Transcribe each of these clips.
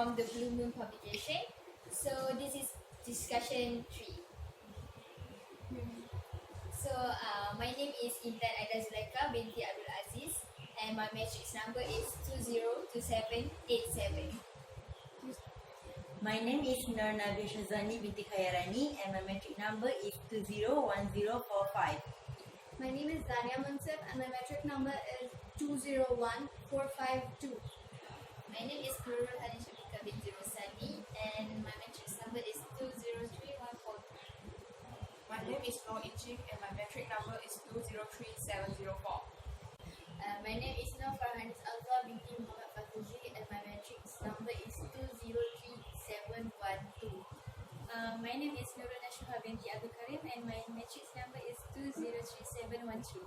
from the Blue Moon publication. So this is discussion 3. So my name is Intan Aida Zulaika binti Abdul Aziz, and my matrix number is 202787. My name is Nur Nabil Shazani binti Khairani, and my metric number is 201045. My name is Dania Mansab and my metric number is 201452. My name is Nurul Hanisha binti Rosani, and my matrix number is 203142. My name is Noor Ichik and my metric number is 203704. My name is Nur Farhanis Alfa binti Muhammad Fatuji, and my matrix number is 203712. My name is Nurul Nashuha binti Abdul Karim, and my matrix number is 203713.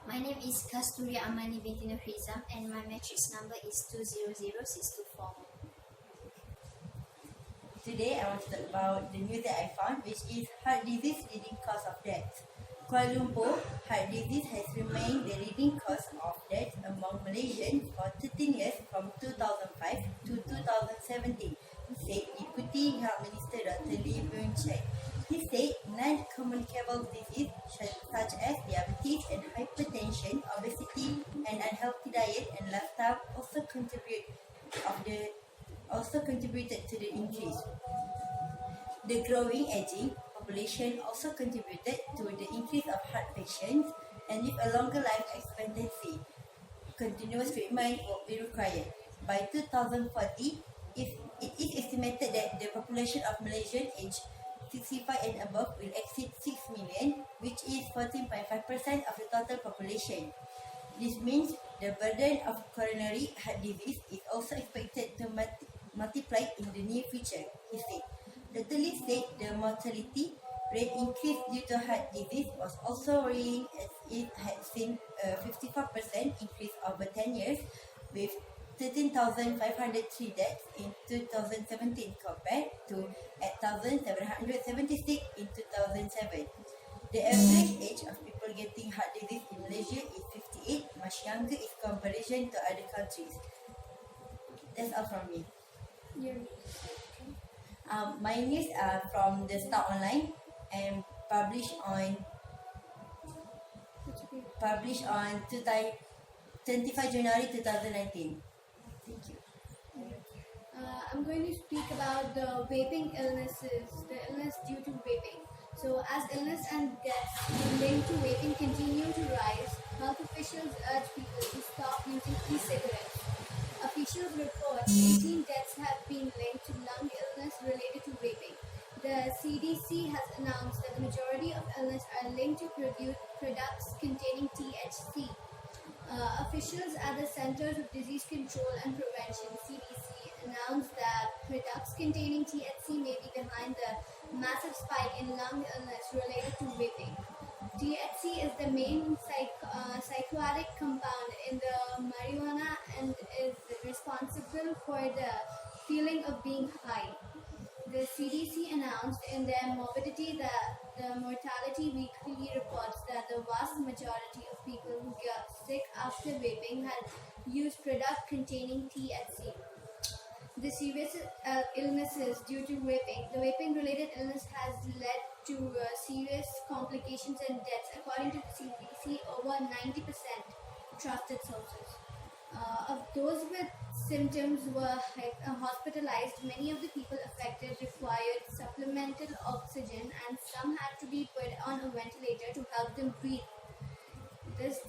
My name is Kasturi Amani binti Nurhizam, and my matrix number is 200624. Today I want to talk about the news that I found, which is heart disease leading cause of death. Kuala Lumpur, heart disease has remained the leading cause of death among Malaysians for 13 years from 2005 to 2017, said Deputy Health Minister Dr. Lee Boon Chye. He said non-communicable diseases such as diabetes and hypertension, obesity, and unhealthy diet and lifestyle also contributed to the increase. The growing aging population also contributed to the increase of heart patients, and with a longer life expectancy, continuous treatment will be required. By 2040, it is estimated that the population of Malaysians aged 65 and above will exceed 6 million, which is 14.5% of the total population. This means the burden of coronary heart disease is also expected to multiply in the near future, he said. Dr. Lee said the mortality rate increase due to heart disease was also worrying, as it had seen a 54% increase over 10 years, with 13,503 deaths in 2017 compared to 8,776 in 2007. The average age of people getting heart disease in Malaysia is 58, much younger in comparison to other countries. That's all from me. My news are from the Star Online and published on 25 January 2019. Thank you. I'm going to speak about the vaping illnesses, the illness due to vaping. So as illness and deaths linked to vaping continue to rise, health officials urge people to stop using e-cigarettes. Officials report 18 deaths have been linked to lung illness related to vaping. The CDC has announced that the majority of illness are linked to products containing THC. Officials at the Centers of Disease Control and Prevention (CDC) announced that products containing THC may be behind the massive spike in lung illness related to vaping. THC is the main psychoactive compound in the marijuana and is responsible for the feeling of being high. The CDC announced in their morbidity that the Mortality Weekly reports that the vast majority of people who get sick after vaping had used products containing THC. The serious illnesses due to vaping. The vaping-related illness has led to serious complications and deaths, according to the CDC. Over 90% trusted sources. Of those with symptoms were hospitalized. Many of the people affected required supplemental oxygen, and some had to be put on a ventilator to help them breathe. These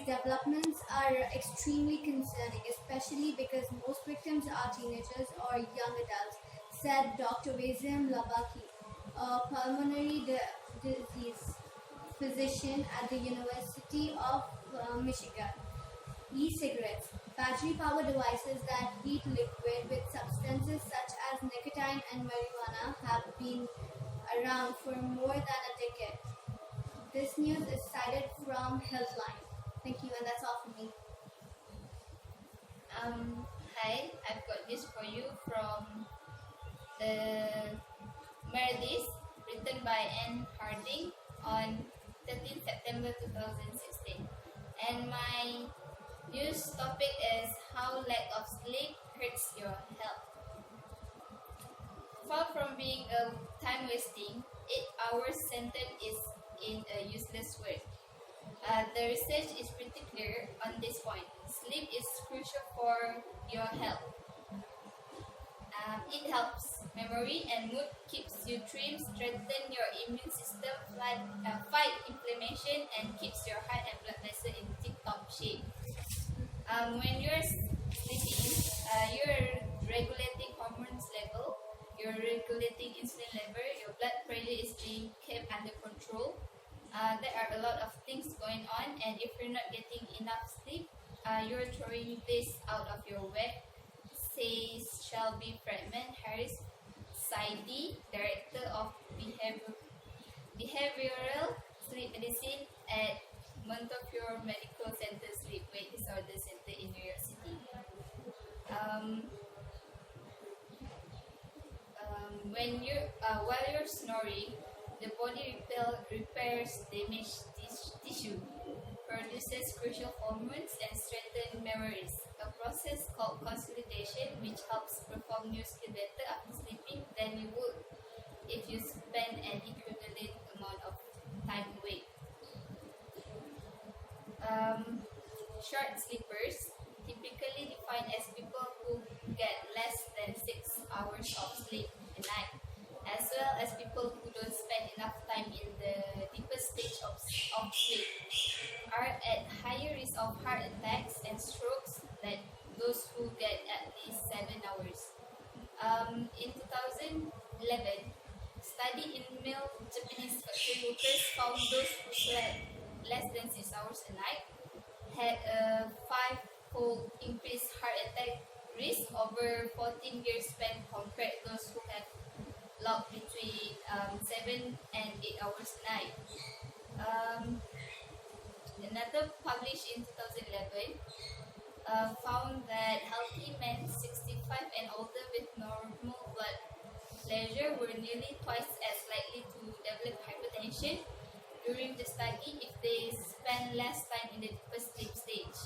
developments are extremely concerning, especially because most victims are teenagers or young adults, said Dr. Wazim Labaki, a pulmonary disease physician at the University of Michigan. E-cigarettes, battery-powered devices that heat liquid with substances such as nicotine and marijuana, have been around for more than a decade. This news is cited from Healthline. Thank you, and that's all from me. Hi, I've got this for you from the Meredith, written by Anne Harding on 13 September 2016. And my news topic is how lack of sleep hurts your health. Far from being a time wasting, 8 hours sentence is in a useless word. The research is pretty clear on this point. Sleep is crucial for your health. It helps memory and mood, keeps you trim, strengthen your immune system, fight inflammation, and keeps your heart and blood vessel in tip-top shape. When you're sleeping, you're regulating hormones level, you're regulating insulin level, your blood pressure is being kept under control. There are a lot of things going on, and if you're not getting enough sleep, you're throwing this out of your web, says Shelby Fredman Harris, PsyD, Director of Behavioral Sleep Medicine at Montefiore Medical Center Sleep-Wake Disorder Center in New York City. While you're snoring, the body repairs damaged tissue, produces crucial hormones, and strengthens memories. A process called consolidation, which helps perform new skill better after sleeping than you would if you spend an equivalent amount of time awake. Short sleepers, typically defined as people who get less than 6 hours of sleep a night, as well as people who don't spend enough time in the deepest stage of sleep, are at higher risk of heart attacks and strokes than those who get at least 7 hours. In 2011, study in male Japanese factory workers found those who slept less than 6 hours a night had a 5-fold increased heart attack risk over 14 years span compared to those who have logged between 7 and 8 hours a night. Another published in 2011 found that healthy men 65 and older with normal blood pressure were nearly twice as likely to develop hypertension during the study if they spend less time in the deepest sleep stage.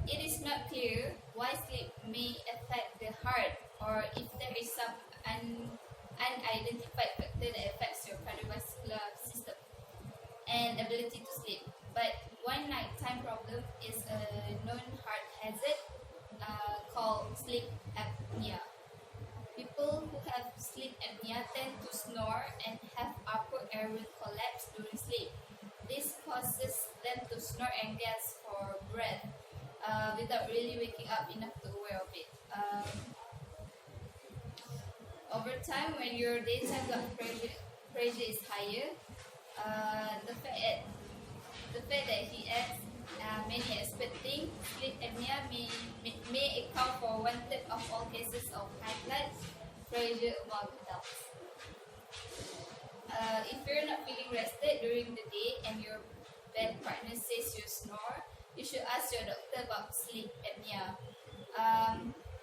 It is not clear why sleep may affect the heart, or if there is some unidentified factor that affects your cardiovascular system and ability to sleep. But one nighttime problem is a known heart hazard called sleep apnea. People who have sleep apnea tend to snore and have upper airway collapse during sleep. This causes them to snore and gasp for breath without really waking up enough to aware of it. Over time, when your daytime blood pressure is higher, the fact that he adds many experts think sleep apnea may account for 1/3 of all cases of high blood pressure among adults. If you're not feeling rested during the day and your bed partner says you snore, you should ask your doctor about sleep apnea.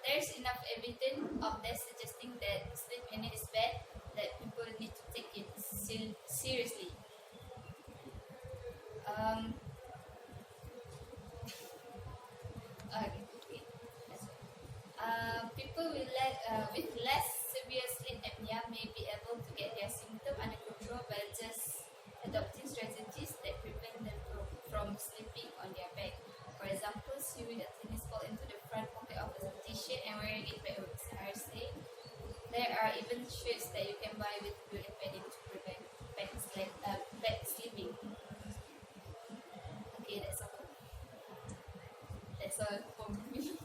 There's enough evidence of that suggesting that sleep apnea is bad, that people need to take it seriously. People with less severe sleep apnea may be able to get their symptoms under control by just adopting strategies that prevent them from sleeping on their back. For example, sewing a tennis ball into the front pocket of a t-shirt and wearing it backwards. There are even shirts that you can buy with built-in padding to prevent back sleeping. Okay, that's all. That's all for me.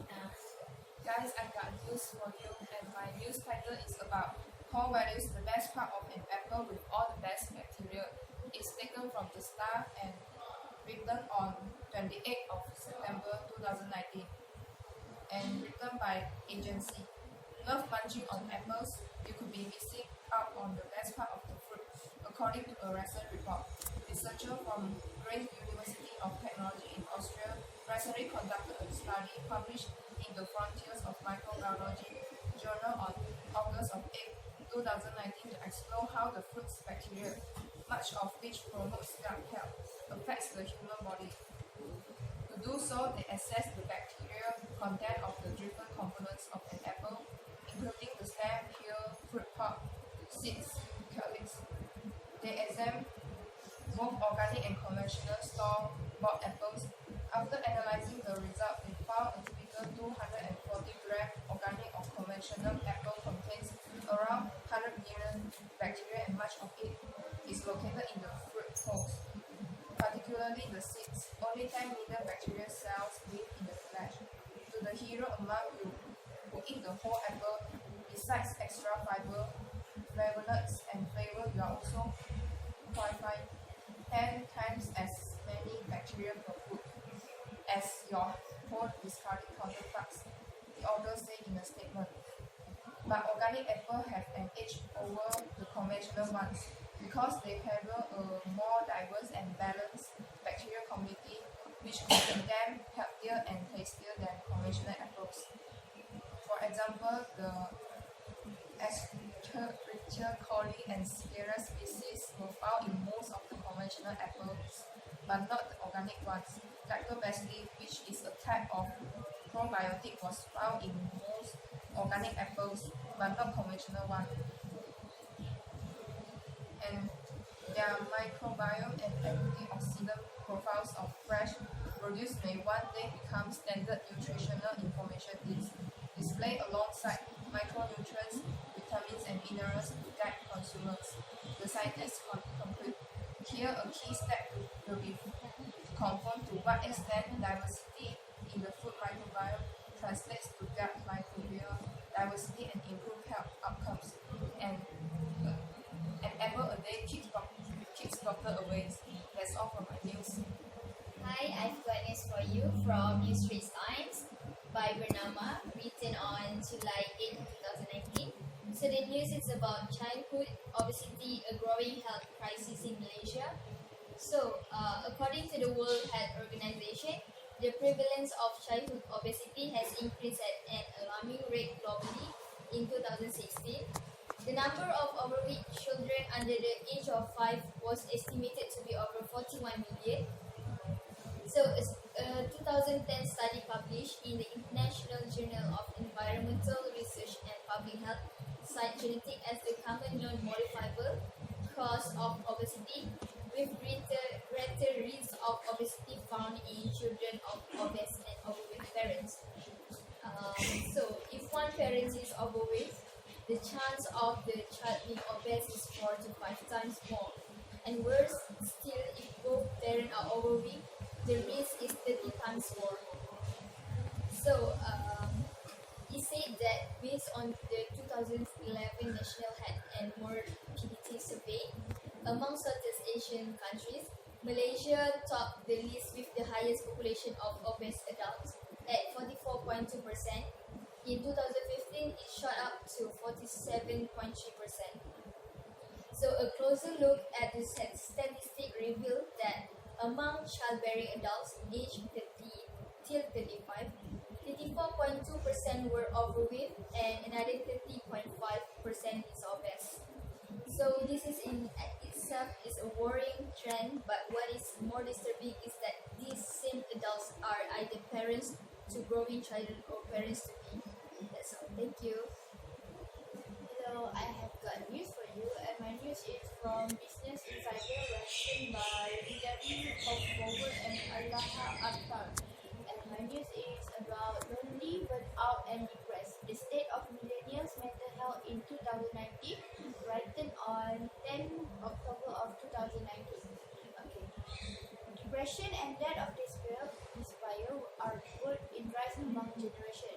Guys, I got news for you, and my news title is about core values, the best part of an apple with all the best material. It's taken from the Star and written on 28th of September 2019 and written by agency. Love munching on apples, you could be missing out on the best part of the fruit, according to a recent report. Researchers from Grace University of Technology in Austria recently conducted a study published in the Frontiers of Microbiology journal on August 8, 2019 to explore how the fruit's bacteria, much of which promotes gut health, affects the human body. To do Also, they assess the bacterial content of the different components of an apple, including the stem, peel, fruit pulp, seeds, calyx. They examine both organic and conventional store-bought apples. After analyzing the result, they found a typical 240 gram organic or conventional apple contains around 100 million bacteria, and much of it is located in the fruit holes, particularly the seeds. Only 10 million bacterial cells live in the flesh. To the hero among you who eat the whole apple, besides extra fiber, flavonoids, and flavor, you are also qualifying 10 times as many bacteria per food as your whole discarded counterparts, the author said in a statement. But organic apples have an edge over the conventional ones because they have a more diverse and balanced bacterial community, which makes them healthier and tastier than conventional apples. For example, the Escherichia coli and Sierra species were found in most of the conventional apples, but not the organic ones. Lactobacillus, which is a type of probiotic, was found in most organic apples, but not conventional ones. And their microbiome and antioxidant profiles of fresh produce may one day become standard nutritional information displayed alongside micronutrients, vitamins, and minerals to guide consumers. The scientists conclude here a key step will be to confirm to what extent diversity in the food microbiome translates to gut microbial diversity and improved health outcomes. And an apple a day keeps doctor away. That's all for my news. Hi, I've got news for you from News Straits Times by Bernama, written on July 8, 2019. So the news is about childhood obesity, a growing health crisis in Malaysia. So, according to the World Health Organization, the prevalence of childhood obesity has increased at an alarming rate globally in 2016. The number of overweight children under the age of 5 was estimated to be over 41 million. So, a 2010 study published in the International Journal of Environmental Research and Public Health cites genetics as the common non-modifiable cause of obesity, with greater risk of obesity found in children of obese and overweight parents. So, if one parent is overweight, the chance of the child being obese is 4 to 5 times more. And worse still, if both parents are overweight, the risk is 30 times more. So, he said that based on the 2011 National Health and Morbidity Survey, among Southeast Asian countries, Malaysia topped the list with the highest population of obese adults at 44.2%. In 2015, it shot up to 47.3%. So a closer look at the statistic revealed that among childbearing adults aged 30 till 35, 34.2% were overweight and another 30.5% is obese. So this is in itself is a worrying trend, but what is more disturbing is that these same adults are either parents to growing children or parents to be. That's all. Thank you. Hello, I have got news for you, and my news is from Business Insider, written by William Forward and Allaha Akhtar. And my news is about lonely, burnt out, and depressed: the state of millennials' mental health in 2019, written on 10 October of 2019. Okay. Depression and death of despair are both in rising among generation,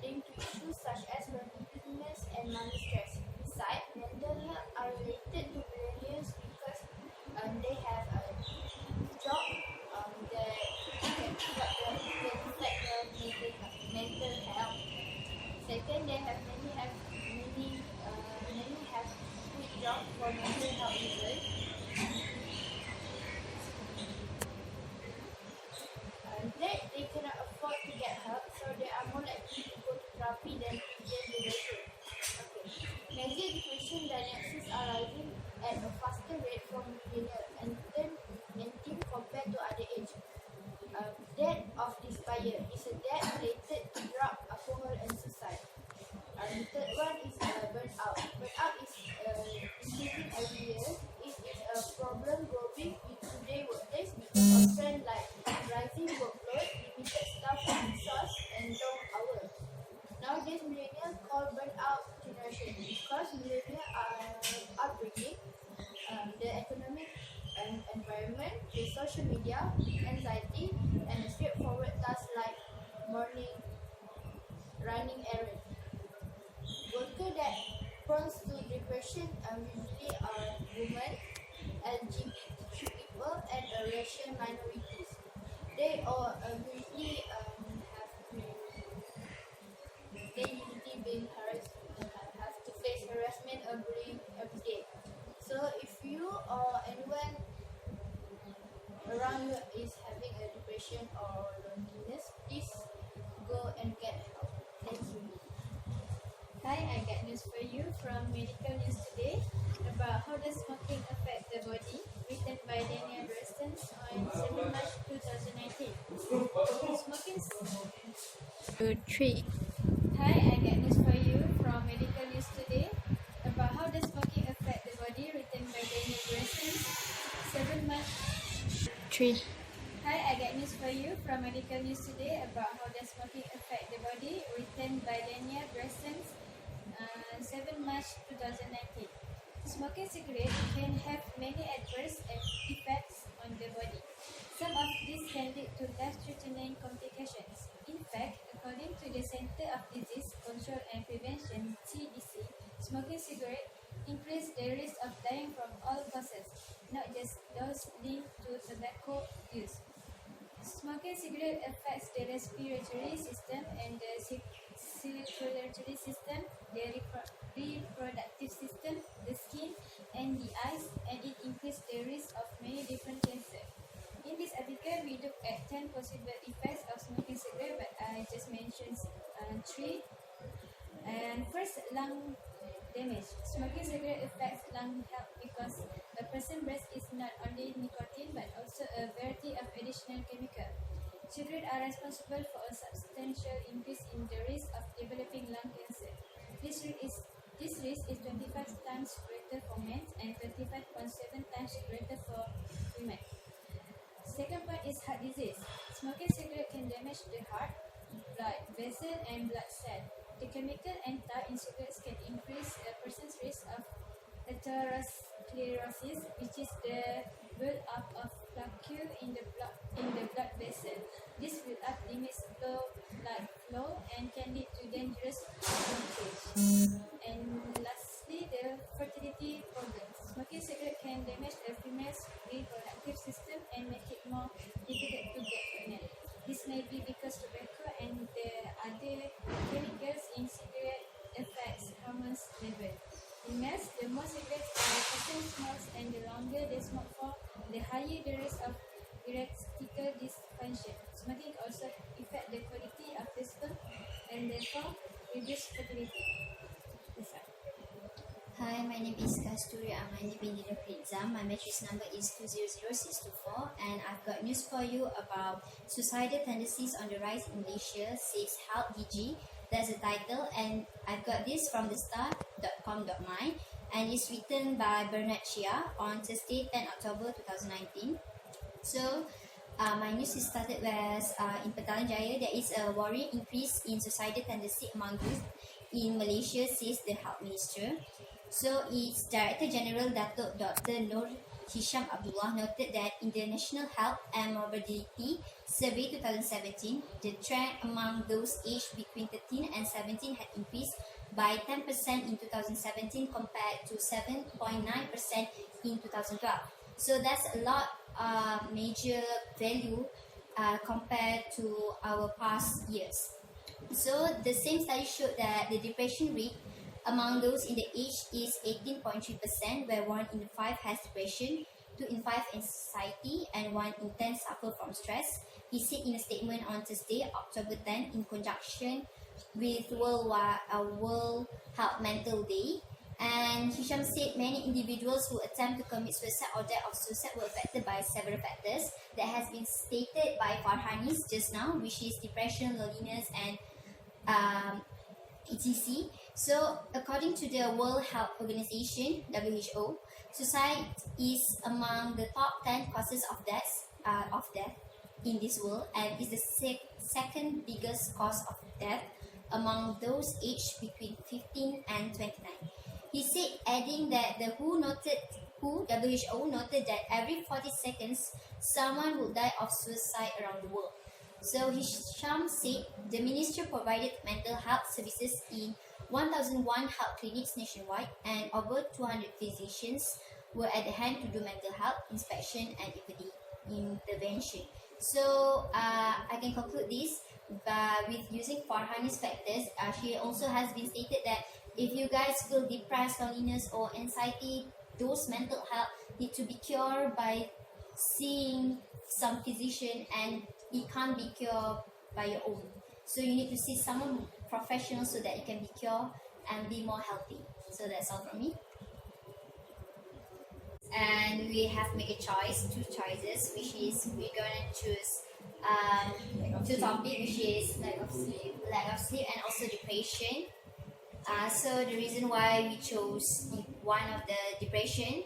linked to issues such as loneliness and money stress. Besides, mental health are related to millennials because they have a job that can affect their mental health. Second, many have quit job for mental health reasons. They cannot afford to get help, so they are more likely to go to therapy than previous generation. Okay. Major depression diagnoses are rising at a faster rate for millennials and 19 compared to other age. Death of social media, anxiety, and a straightforward task like running errands. Workers that prone to depression usually are women, LGBTQ people, and racial minorities. They all usually been harassed, have to face harassment or bullying every day. So if you or anyone around you is having a depression or loneliness, please go and get help. Thank you. Hi, I got news for you from Medical News Today about how does smoking affect the body, written by Daniel Brestens on 7 March 2019. Smoking. 2, 3. Hi, I got news for you from Medical News Today about how does smoking affect the body, written by Daniel Brestens, 7 March. 3. Hi, I got news for you from Medical News Today about how does smoking affect the body, written by Daniel Brestens, 7 March 2019. Smoking cigarettes can have many adverse effects on the body. Some of these can lead to life-threatening complications. In fact, according to the Center of Disease Control and Prevention (CDC), smoking cigarettes increase the risk of dying from all causes, not just those linked to tobacco use. Smoking cigarette affects the respiratory system and the circulatory system, the reproductive system, the skin, and the eyes, and it increases the risk of many different cancers. In this article, we look at 10 possible effects of smoking cigarette, but I just mentioned 3. And first, lung damage. Smoking cigarette affects lung health because a person's breath is not only nicotine but also a variety of additional chemicals. Cigarettes are responsible for a substantial increase in the risk of developing lung cancer. This risk is 25 times greater for men and 25.7 times greater for women. Second point is heart disease. Smoking cigarette can damage the heart, blood vessel, and blood cell. The chemical and tar in cigarettes can increase a person's risk of atherosclerosis, which is the build-up of plaque in the blood vessel. This build-up limits blood flow and can lead to dangerous blockage. And lastly, the fertility problems. Smoking cigarette can damage a female's reproductive system and make it more difficult to get pregnant. This may be because tobacco and the other chemicals in cigarette affects hormones level. In males, the more cigarettes a person smokes and the longer they smoke for, the higher the risk of erectile dysfunction. Smoking also affects the quality of the sperm and therefore reduce fertility. That's all. Hi, my name is Kasturi Amani bin Exam. My matrix number is 200624 and I've got news for you about suicidal tendencies on the rise in Malaysia, says Health DG. That's the title, and I've got this from the star.com.my and it's written by Bernard Chia on Thursday 10 October 2019. So my news is started with in Petaling Jaya, there is a worrying increase in suicidal tendency among youth in Malaysia, says the Health Minister. So its Director General Datuk Dr. Nur Hisham Abdullah noted that in the National Health and Morbidity Survey 2017, the trend among those aged between 13 and 17 had increased by 10% in 2017 compared to 7.9% in 2012. So that's a lot major value compared to our past years. So the same study showed that the depression rate among those in the age is 18.3%, where 1 in 5 has depression, 2 in 5 anxiety, and 1 in 10 suffer from stress. He said in a statement on Thursday, October 10, in conjunction with World Health Mental Day. And Hisham said many individuals who attempt to commit suicide or die of suicide were affected by several factors that has been stated by Farhanis just now, which is depression, loneliness, and etc. So, according to the World Health Organization (WHO), suicide is among the top 10 causes of death in this world, and is the second biggest cause of death among those aged between 15 and 29. He said, adding that the WHO WHO noted that every 40 seconds, someone will die of suicide around the world. So Hisham said the ministry provided mental health services in 1,001 health clinics nationwide, and over 200 physicians were at the hand to do mental health inspection and intervention. So I can conclude this with using Farhani's factors. She also has been stated that if you guys feel depressed, loneliness, or anxiety, those mental health need to be cured by seeing some physician, and it can't be cured by your own. So you need to see someone professional so that it can be cured and be more healthy. So that's all from me. And we have made a choice, two choices, which is we're gonna choose two topics, which is lack of sleep, and also depression. So the reason why we chose one of the depression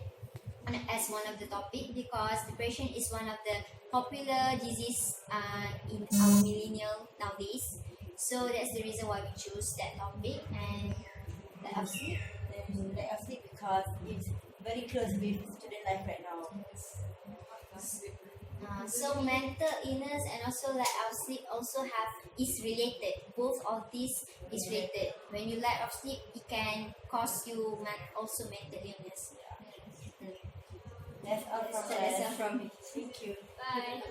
as one of the topic, because depression is one of the popular disease in our millennial nowadays. So that's the reason why we choose that topic. And lack of sleep. Lack of sleep because it's very close with student life right now. So mental illness and also lack of sleep also is related. Both of these is related. When you lack of sleep, it can cause you also mental illness. That's all from So that's all us. from me. Thank you. Bye.